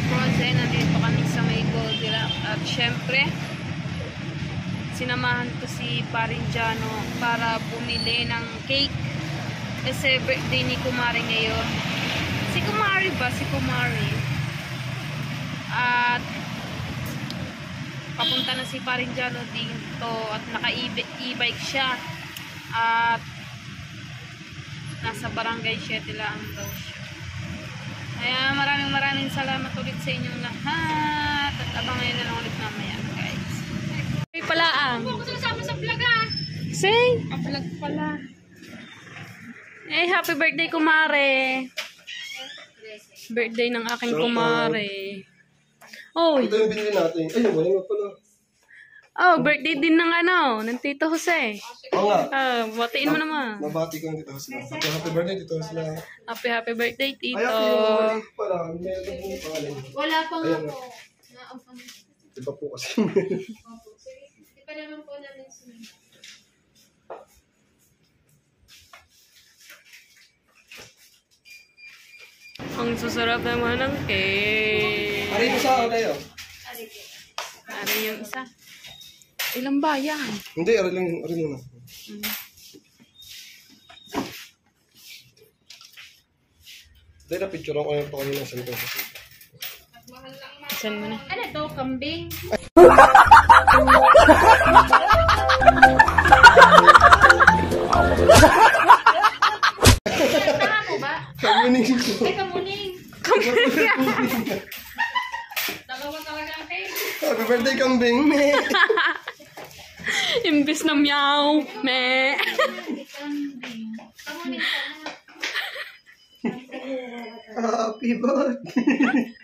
Frozen, nandito kami sa may Goldilocks. At syempre, sinamahan ko si Parinjano para bumili ng cake. Kasi birthday ni Kumari ngayon. Si Kumari ba? Si Kumari. At papunta na si Parinjano dito at naka-e-bike siya. At nasa barangay 7 lang daw siya. Kaya maraming salamat ulit sa inyong lahat. At abangan na lang ulit mamaya, guys. Ay pala ang. Gusto sama sa vlog ah. Say. Vlog pala. Eh, happy birthday, Kumare. Birthday ng aking Kumare. Oh. Ito yung binili natin. Ay, yung pala. Oh, birthday din ng ng Tito Jose. Oo nga. Batiin mo naman. Nabati ko yung Tito Jose. Happy birthday, Tito Jose. Happy birthday, Tito. Ay, yung pala. Meron yung pangalan. Wala pa nga po. Iba po kasi. Hindi pa naman po namin sinunod. Ang susarap naman ng cake. Aray mo sa kayo. Ano yung isa? Ilang bayan? Hindi, aray muna. Dahil na-picture ko yung kanina sa ito. Saan mo na? Ano to? Kambing? Tama mo ba? Kamuning. Ay, kamuning. Dalawa talaga ang cake. Happy birthday, kambing. Me. Imbis na meow. Me. Kambing. Kamuning ka na. Happy birthday.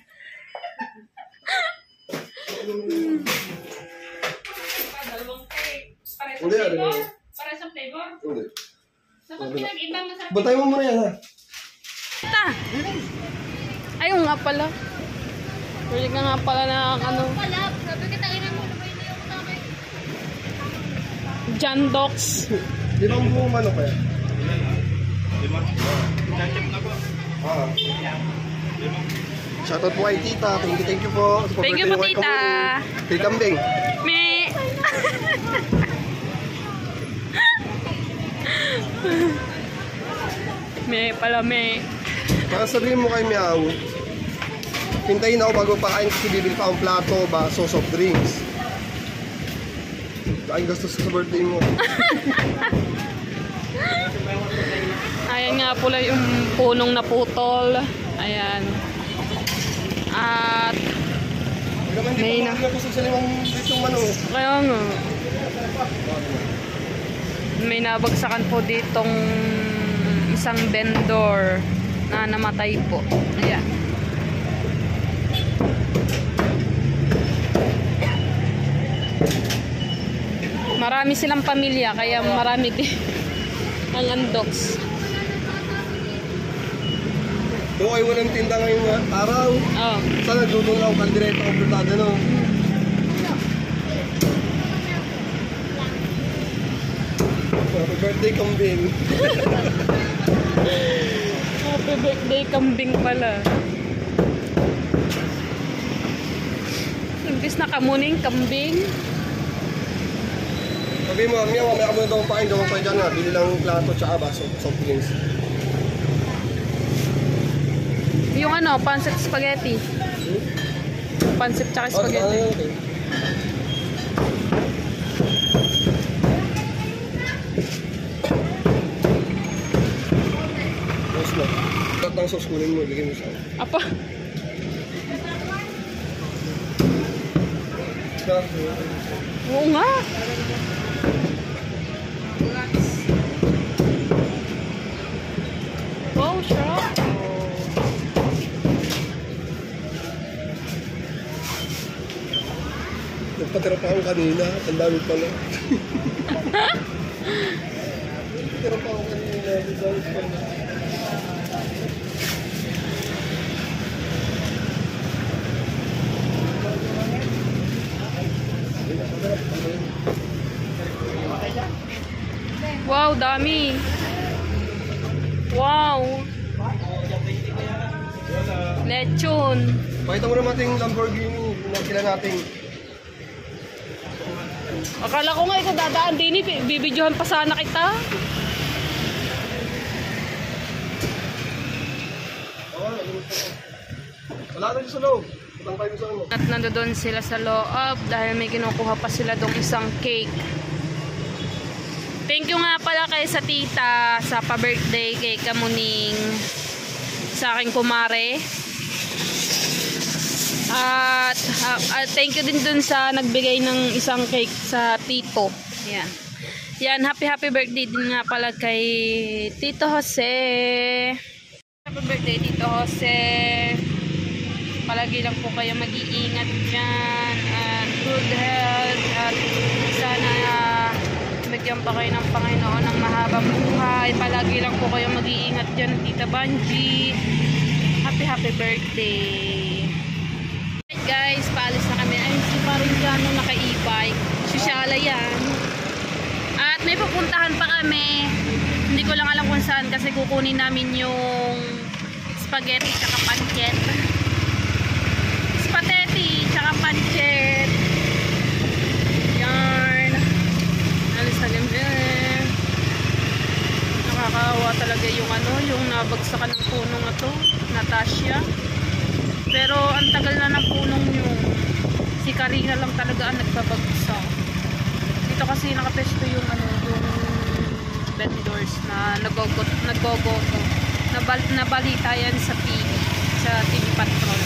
Dalawang cake. Para sa Hindi, flavor? Para sa flavor? Hindi. Dapat pinag-iba masarap. Bantay mo muna yan, ha? Ayun nga pala. Pwede ka nga pala na Wala. Sabi kita ina mo na ba hindi ako takay? John Docs. Di ba ang buong manok kaya? Ah. Shoutout po kay tita. Thank you po. Thank you po, tita. Kay kambing. Me. Me pala, me. Baka sabihin mo kay Meow, hintayin ako bago pakain kasi bibili pa akong plato, baso, soft drinks. Kain gastos sa birthday mo. Ayan nga pala yung punong naputol. Ayan. At May na. Kasi sa limang litong manok. kaya nga. May nabagsakan po ditong isang vendor na namatay po. Ayan. Marami silang pamilya kaya marami din ang undox. Doon kayo walang tinda ngayong araw. Oh. Sana dudong ako kaldireto ang plutado, no? Happy birthday, kambing. Happy birthday, kambing pala. Imbis na kamuning, kambing. Sabi mo, Meow, may ako na daw pain, daw pa dyan, ha? Bili lang plato tsaka baso, soft drinks. Yung pancit spaghetti. Pancit tsaka spaghetti. Okay. Sauce na. Lahat ng sauce kunin mo, ilagay mo sa Apa? Oo nga. Wow, sarap. Nagpatira pa ako kanina, ang dami pala. Nagpatira pa ako kanina, ang dami pala. Wow, dami. Wow. Lechon. Pakita mo naman yung Lamborghini. Nakila natin. Akala ko nga ikaw dadaan din, bibidyohan pa sana kita. Wala na sa loob. Utang tayo sa ano. At nandoon sila sa loob dahil may kinukuha pa sila dong isang cake. Thank you nga pala kay sa tita sa pa-birthday kay Kamuning sa aking kumare. At thank you din dun sa nagbigay ng isang cake sa tito. Yan. Yan, happy birthday din nga pala kay Tito Jose. Happy birthday Tito Jose. Palagi lang po kayo mag-iingat dyan. At good health. At sana bigyan pa kayo ng Panginoon ng mahabang buhay. Palagi lang po kayo mag-iingat dyan, Tita Banji. Happy birthday. Alright guys, paalis na kami. Ay, si Parinjano naka-e-bike. Sosyala yan. At may pupuntahan pa kami. Hindi ko lang alam kung saan kasi kukunin namin yung spaghetti tsaka pancit. Spaghetti tsaka pancit. Yarn. Alis na kami. Nakakawa talaga yung yung nabagsakan ng puno nga to. Natasha. Pero ang tagal na ng punong yung si Karina lang talaga ang nagbabagsak. Dito kasi nakapesto yung yung vendors na naggogoto. Nabalita yan sa TV Patrol.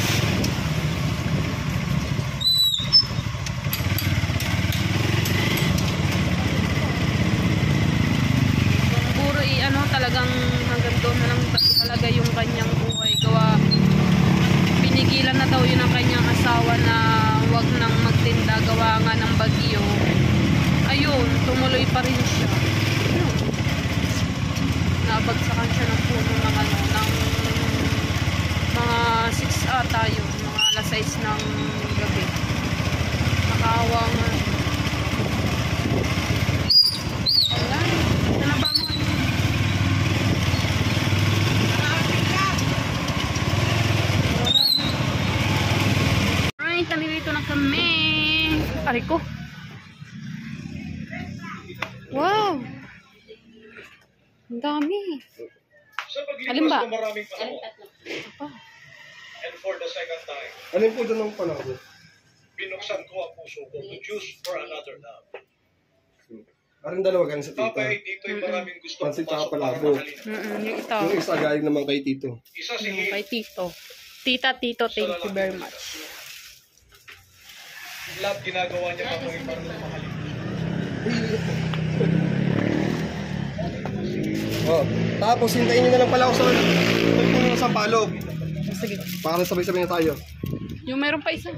Puro talagang hanggang doon na lang talaga yung kanyang buhay. Gawa pinigilan na daw yun ang kanyang asawa na wag nang magtinda gawa nga ng bagyo. Ayun, tumuloy pa rin siya. Ayun. Nabagsakan siya ng puno ng ng mga 6 ata yun, mga alas 6 ng gabi. Nakaawa nga. Wala. Sana ba mo? Nandito na kami. Aray ko. Wow. Ang dami. Alin ba? Apa? And for the second time, Alin po doon ng panahon? binuksan ko ang puso ko to choose for another love. Parang dalawa galing sa tita. Babay, dito'y maraming gusto Pansit tsaka pumasok para palabo. mahalin. Yung ito. Yung isa galing naman kay tito. Isa si Yung kay Tito. Tito, thank you very much. Love, ginagawa niya mga para mahalin. Oh, tapos hintayin nyo na lang pala ako sa puno ng Sampalog. Sige. Para sabay-sabay na tayo. Yung meron pa isa.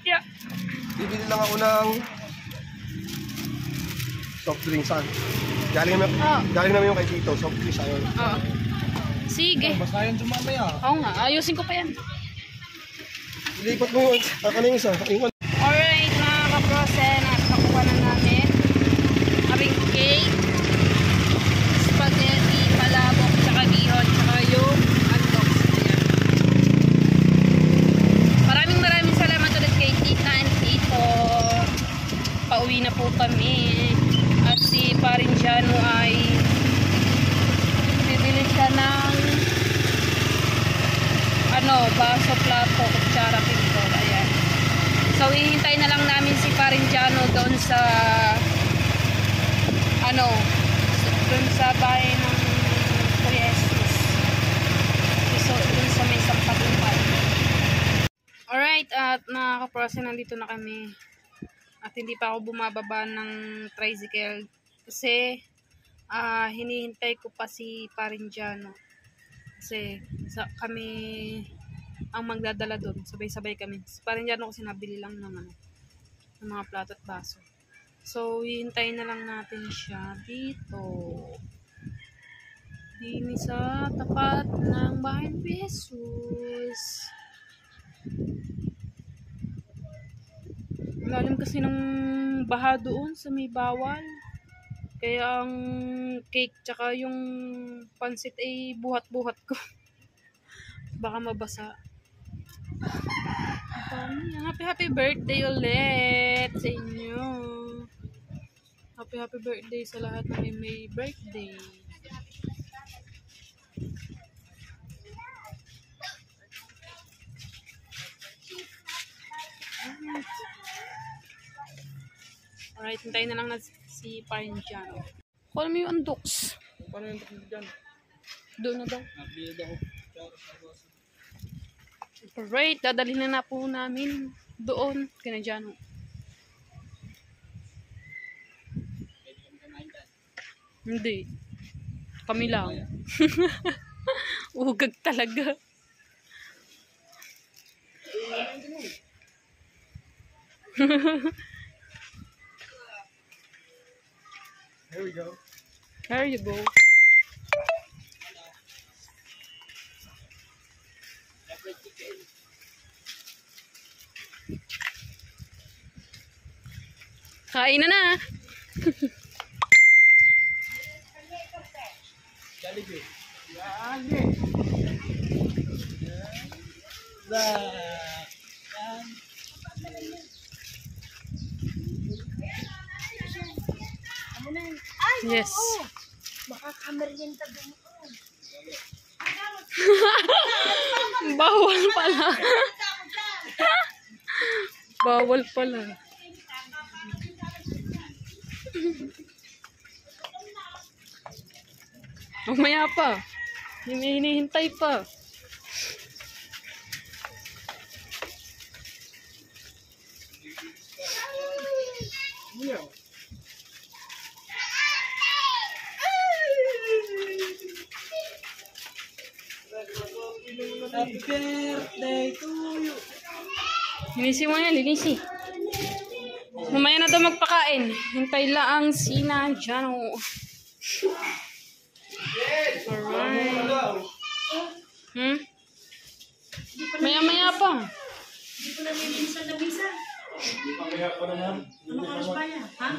Yeah. Bibili lang ako ng soft drinks. Galing namin yung kay tito. Soft drinks ayun. Oo. Sige. Basta yan sumamaya. Oo nga, ayusin ko pa yan. Ilipat mo yun. Ako na yung isa. Alright mga kaprosen, at nakuha na namin aming cake, spaghetti, palabok, tsaka bihon, tsaka yung hotdogs. Ayan. Maraming salamat ulit kay Tita and Tito. Pauwi na po kami. At si Parinjano ay bibili siya ng baso, plato, kutsara, pintor. Ayan. So, hihintay na lang namin si Parinjano doon sa doon sa bahay ng Jesus. So, doon sa may Sampagumay. Alright, at mga kaprose, nandito na kami. At hindi pa ako bumababa ng tricycle kasi hinihintay ko pa si Parinjano. Kasi kami ang magdadala doon. Sabay-sabay kami. Parang dyan ako sinabili lang ng mga plato at baso. So, hihintayin na lang natin siya dito. Dini sa tapat ng bahay ng Jesus. Lalim kasi ng baha doon sa may bawal. Kaya ang cake tsaka yung pansit ay buhat-buhat ko. Baka mabasa. Happy birthday ulit sa inyo. Happy birthday sa lahat na may birthday. Alright, hintayin na lang na si Parmigiano. Call mo yung undoks. Paano yung takbo dyan? Doon na daw. Nabili ako. Alright, dadalhin na po namin doon. Kina Jano. Hindi. Kami lang. Ugag talaga. Here we go. There you go. Kain na na. Yes. Baka kameryenta doon. Bawal pala. Bawal pala. Mamaya pa. Hinihintay pa. Happy birthday to you. Linisi mo yan, linisi. Mamaya na daw magpakain. Hintay lang si Nanjano. Alright. Maya-maya pa. Hindi ko na minsan na minsan. Ano oras pa yan? Ha?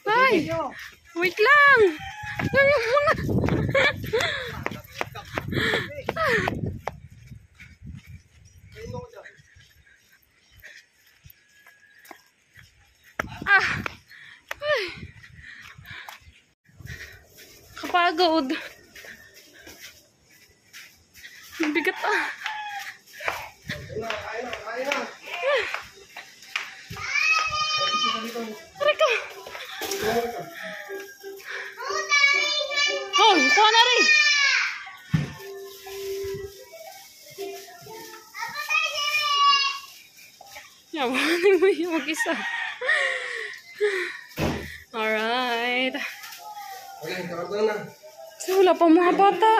Ay! Wait lang! Gawin mo na! Ah! Ay! Kapagod! Ang bigat ah! Kain na. Tara ka! Oh, kuha na rin! Yawanin mo yung mag-isa. Alright. Okay, kakata na. Kasi wala pa mga bata.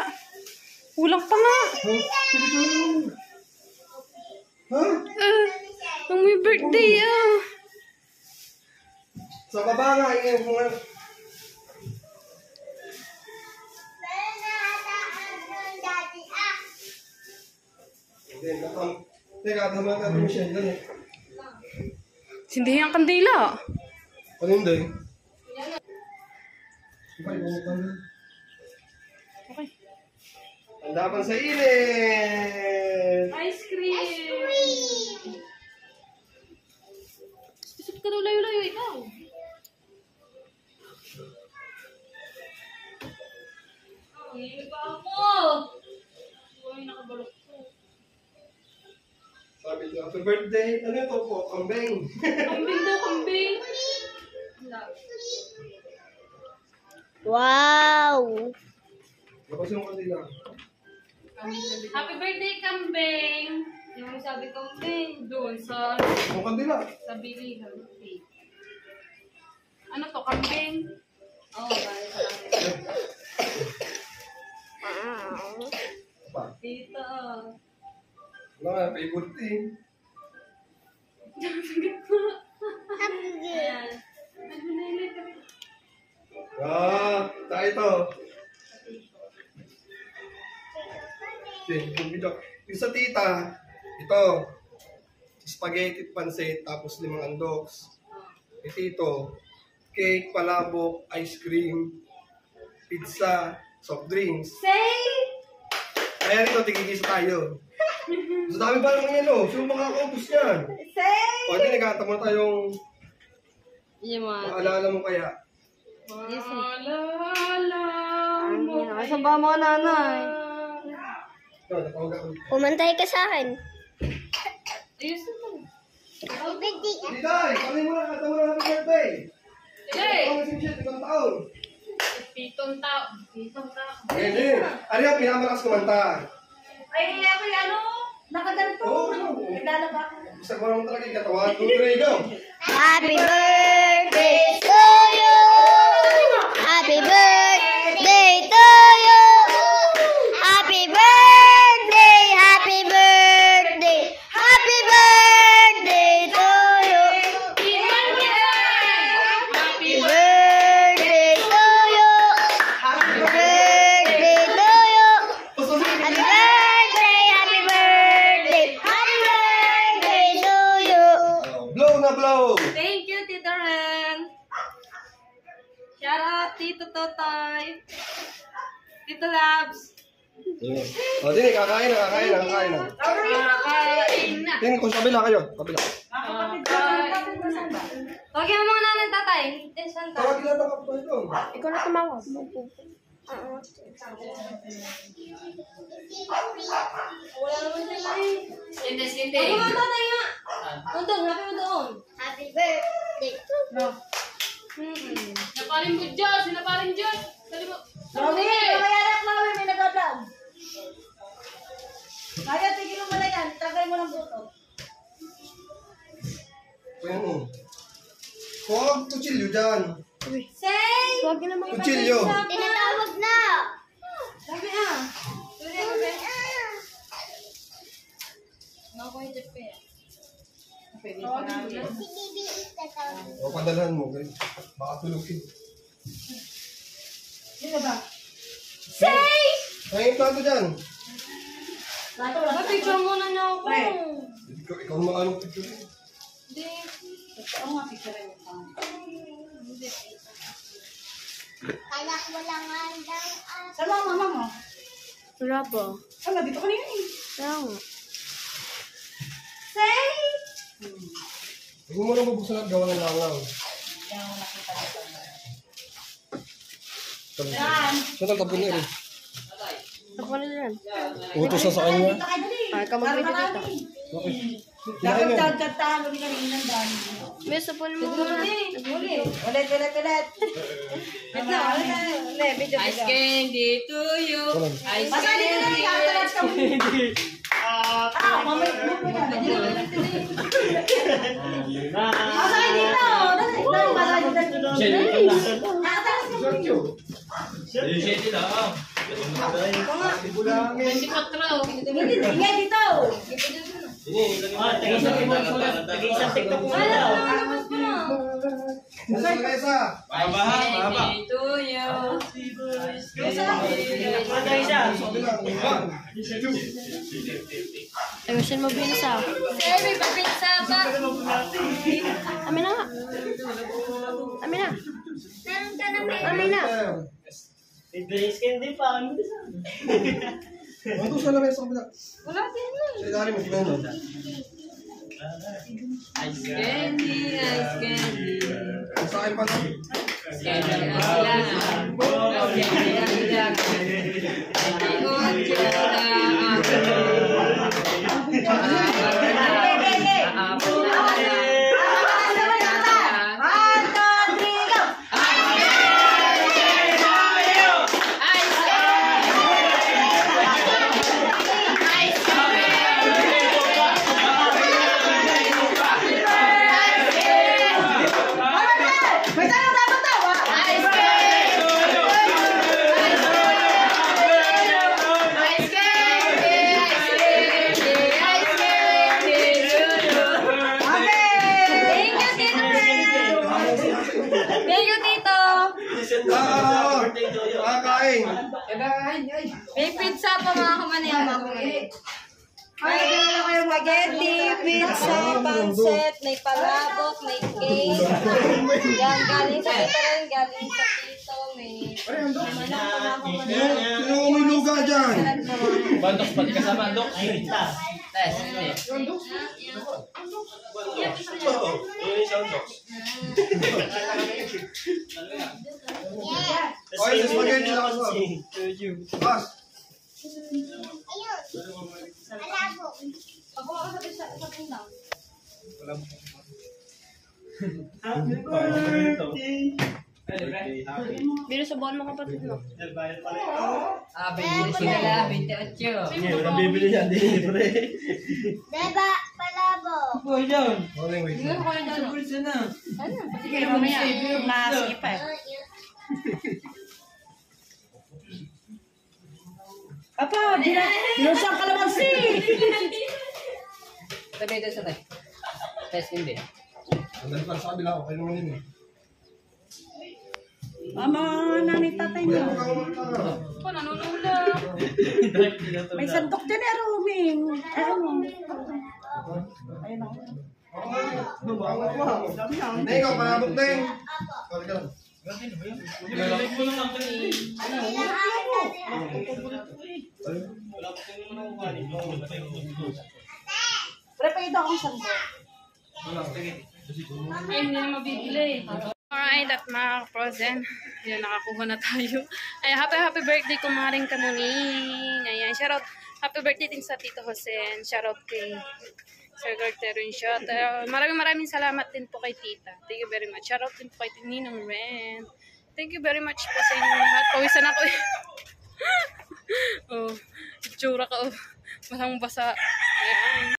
Kulang pa nga. Ha? Ang may birthday ah. Sa baba nga, ingay mo nga. Okay, nakam. Teka, tama ka rin siya. Ganun. Sindihin ang kandila. Ano hindi? Okay, bumutan na. Okay. Pandapan sa init! Ice cream! Isip ka daw layo-layo ikaw. Hindi pa ako. Uy, nakabalok ko. Sabi niya, happy birthday. Ano ito po? Kambing. Kambing daw, kambing. Wow! Tapos yung kanila. Happy birthday, kambing! Yung sabi kambing, doon sa Yung kanila. bilihan. Ano to, kambing? Oo, balik sa kambing. Pa. Tita. Wala nga, favorite thing. Ayan. Ah, tayo ito. Yung sa tita, ito, spaghetti pancit, tapos 5 andoks. Ito, cake, palabok, ice cream, pizza, soft drinks. Kaya rito, tigigisa tayo. So dami ba naman yan, oh. Sino makakaubos yan? O, hindi, nagkata mo tayong maalala mo kaya. Saan ba mga nanay? Ito, natawag ako. Pumantay ka sa akin. Tita, kami mo na, kata mo na happy birthday. Ito, kasi siya, 5 taon. Pitong tao. Hindi. Ano yung pinamalakas kumanta? Ay, ako yung ano, nakaganto. Naglalaba ako. Gusto ko naman talaga yung katawan. 2, 3, go! Happy birthday to you. Happy birthday to you. Happy birthday, happy birthday, happy birthday to you. Happy birthday to you. Happy birthday to you. Happy birthday, happy birthday, happy birthday to you. Blow na blow! Thank you, Tito Ren. Shout out, Tito Totoy. Tito Labs. O, din, kakain na. Kakain na. Din, kung sa kabila kayo. Kabila. Okay mo mga nanay tatay. Santa. Tawagin lang ang kapito ito. Ikaw na tumawag. Wala naman siya eh. Sinte. Ako mga tatay nga. Doon, happy mo doon. Happy birthday to you. Sinaparin mo dyan. Sinaparin dyan. Dali mo. Romy, kamayanak namin, may nag-vlog. Kaya, tigil mo na yan. Tagay mo ng buto. Ayan o. Huwag kutsilyo dyan. Say! Kutsilyo. Tinatawag na. Sabi ah. Si Bibi itatawag. O, padalhan mo. Guys. Baka tulugin. Sino ba? Ay, yung plato dyan. Picture muna niya ako. Ikaw naman anong picture. Oo nga, picture mo pa. Kala ko lang andang Saan ba ang mama mo? Wala pa. Saan ba? Dito ka niya eh. Kaya nga. Say! Huwag mo na mabuksan at gawa ng langaw. Yan. Saan ang tapon niya rin? Ako na yan. Utos na sa kanya. Dito ka dali. Ay, kamag-video dito. Okay. Dapat tagtagtahan mo din kanina ng dami. Besa po mo muna. Ulit. Wait na, video. Ice candy to you. Ice Basta dito na rin, katalas ka mo. Mamay mo yan. Basta dito. Katalas ka mo. Ibulangin. Hindi dito. Nasa kaysa? Ayusin mo binsa. May papinsa ba? Amin na nga. Amin na. meron ka na may Amin na. Ano sa lamesa sa kabila? Wala din na. Sa ilalim mo, siguro. Ice candy, ice candy. Sa akin pa lang. May pizza pa mga kamanayama ko. May spaghetti, pizza, pancit, may palabok, may cake. Yan, galing sa tito rin, galing sa tito. May manok pa mga kamanayama. Sino umiluga dyan? Bandok, pati ka sa bandok. Ay, Tess, hindi. Okay, sa spaghetti lang ako. Pas. Biro sa buwan mo kapatid mo. Ah, 25 na, 28. Walang bibili yan, di libre. Diba, palabo. Rolling wait. Sige, mamaya. Sige pa. Papa, binusang kalamansi. Sabi ito sa tayo. Tess, hindi. Andali pa sa kabila ako. Kayo naman yun eh. Mama, nanay tatay mo. Ako, nanunula. May sandok dyan eh, Roming. Hindi, ikaw, palabok din. Sorry ka lang. Pre, pa ito akong sandok. Ay, hindi na mabibili. Alright, at mga frozen. Ayan, nakakuha na tayo. Ay, happy birthday kumaring Kamuning. Ayan, shoutout. Happy birthday din sa Tito Jose. And shoutout kay Sir Cartero in shot. Maraming salamat din po kay Tita. Thank you very much. Shoutout din po kay Ninong Ren. Thank you very much po sa inyong lahat. Pawisan ako eh. Oh, itsura ka oh. Basang basa. Ayan.